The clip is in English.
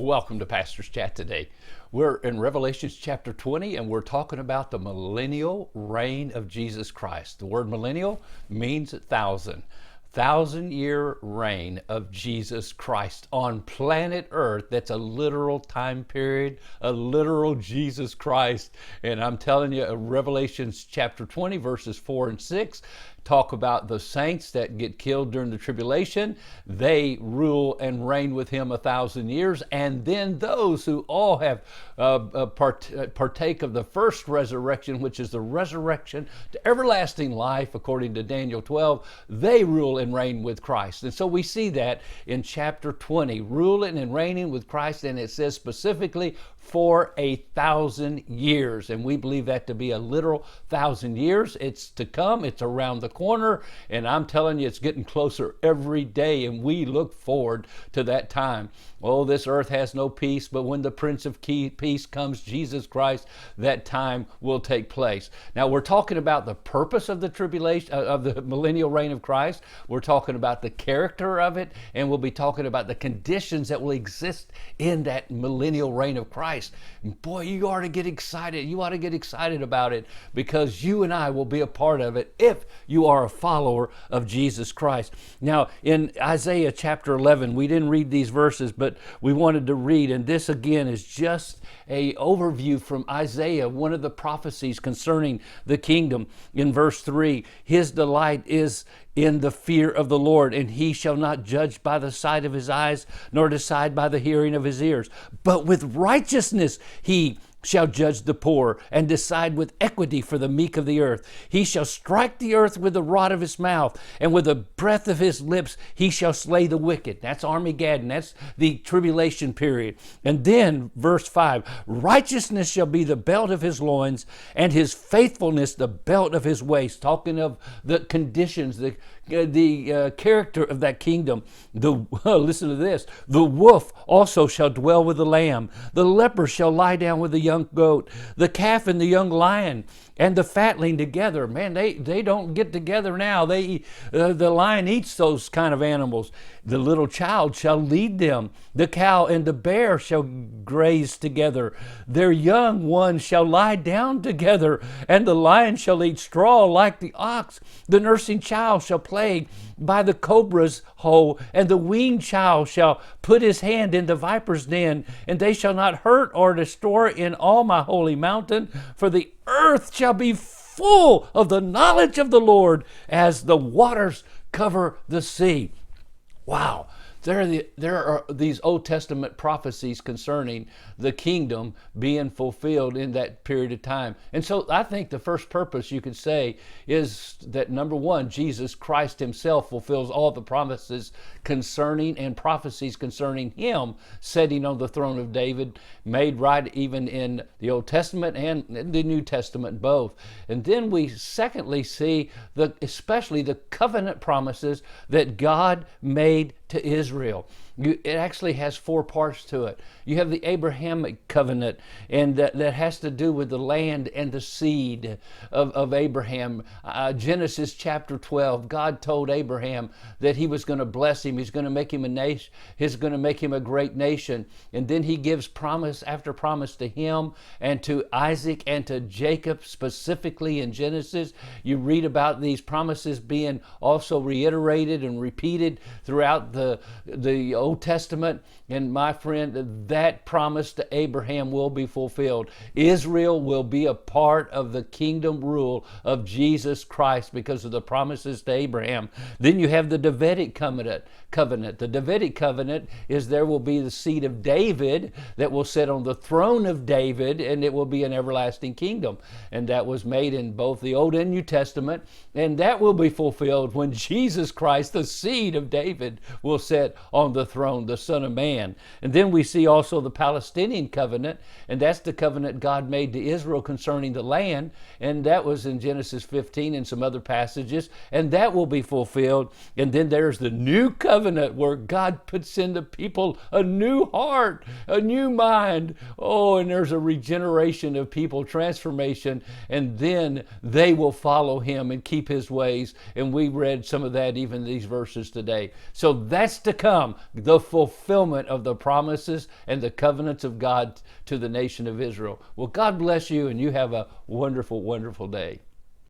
Welcome to Pastor's Chat today. We're in Revelation chapter 20, and we're talking about the millennial reign of Jesus Christ. The word millennial means 1,000. 1,000-year reign of Jesus Christ on planet Earth. That's a literal time period, a literal Jesus Christ. And I'm telling you, Revelation chapter 20, verses 4 and 6, talk about the saints that get killed during the tribulation. They rule and reign with him 1,000 years. And then those who all have partake of the first resurrection, which is the resurrection to everlasting life, according to Daniel 12, they rule and reign with Christ. And so we see that in chapter 20, ruling and reigning with Christ, and it says specifically for 1,000 years. And we believe that to be a literal 1,000 years. It's to come, it's around the corner, and I'm telling you, it's getting closer every day, and we look forward to that time. Oh, this earth has no peace, but when the Prince of Peace comes, Jesus Christ, that time will take place. Now, we're talking about the purpose of the tribulation, of the millennial reign of Christ. We're talking about the character of it, and we'll be talking about the conditions that will exist in that millennial reign of Christ. And boy, you ought to get excited. You ought to get excited about it, because you and I will be a part of it if you are a follower of Jesus Christ. Now, in Isaiah chapter 11, we didn't read these verses, but we wanted to read, and this again is just a overview from Isaiah, one of the prophecies concerning the kingdom. In verse 3, his delight is in the fear of the Lord, and he shall not judge by the sight of his eyes, nor decide by the hearing of his ears. But with righteousness he shall judge the poor, and decide with equity for the meek of the earth. He shall strike the earth with the rod of his mouth, and with the breath of his lips he shall slay the wicked. That's Armageddon. That's the tribulation period. And then verse 5, righteousness shall be the belt of his loins, and his faithfulness the belt of his waist. Talking of the conditions, the character of that kingdom. Listen to this. The wolf also shall dwell with the lamb. The leper shall lie down with the young goat. The calf and the young lion and the fatling together. Man, they don't get together now. The lion eats those kind of animals. The little child shall lead them. The cow and the bear shall graze together. Their young ones shall lie down together, and the lion shall eat straw like the ox. The nursing child shall play by the cobra's hole, and the weaned child shall put his hand in the viper's den, and they shall not hurt or destroy in all my holy mountain, for the earth shall be full of the knowledge of the Lord as the waters cover the sea. Wow. There are these Old Testament prophecies concerning the kingdom being fulfilled in that period of time. And so I think the first purpose, you could say, is that number one, Jesus Christ himself fulfills all the promises concerning and prophecies concerning him sitting on the throne of David, made right even in the Old Testament and the New Testament both. And then we secondly see especially the covenant promises that God made to Israel. It actually has four parts to it. You have the Abrahamic covenant, and that has to do with the land and the seed of Abraham. Genesis chapter 12, God told Abraham that he was going to bless him. He's going to make him a nation. He's going to make him a great nation. And then he gives promise after promise to him and to Isaac and to Jacob, specifically in Genesis. You read about these promises being also reiterated and repeated throughout the Old Testament. And my friend, that promise to Abraham will be fulfilled. Israel will be a part of the kingdom rule of Jesus Christ because of the promises to Abraham. Then you have the Davidic covenant. The Davidic covenant is there will be the seed of David that will sit on the throne of David, and it will be an everlasting kingdom. And that was made in both the Old and New Testament, and that will be fulfilled when Jesus Christ, the seed of David, will sit on the throne, the Son of Man. And then we see also the Palestinian covenant, and that's the covenant God made to Israel concerning the land, and that was in Genesis 15 and some other passages, and that will be fulfilled. And then there's the new covenant where God puts in the people a new heart, a new mind. Oh, and there's a regeneration of people, transformation, and then they will follow him and keep his ways. And we read some of that even in these verses today. So that's to come. the fulfillment of the promises and the covenants of God to the nation of Israel. Well, God bless you, and you have a wonderful, wonderful day.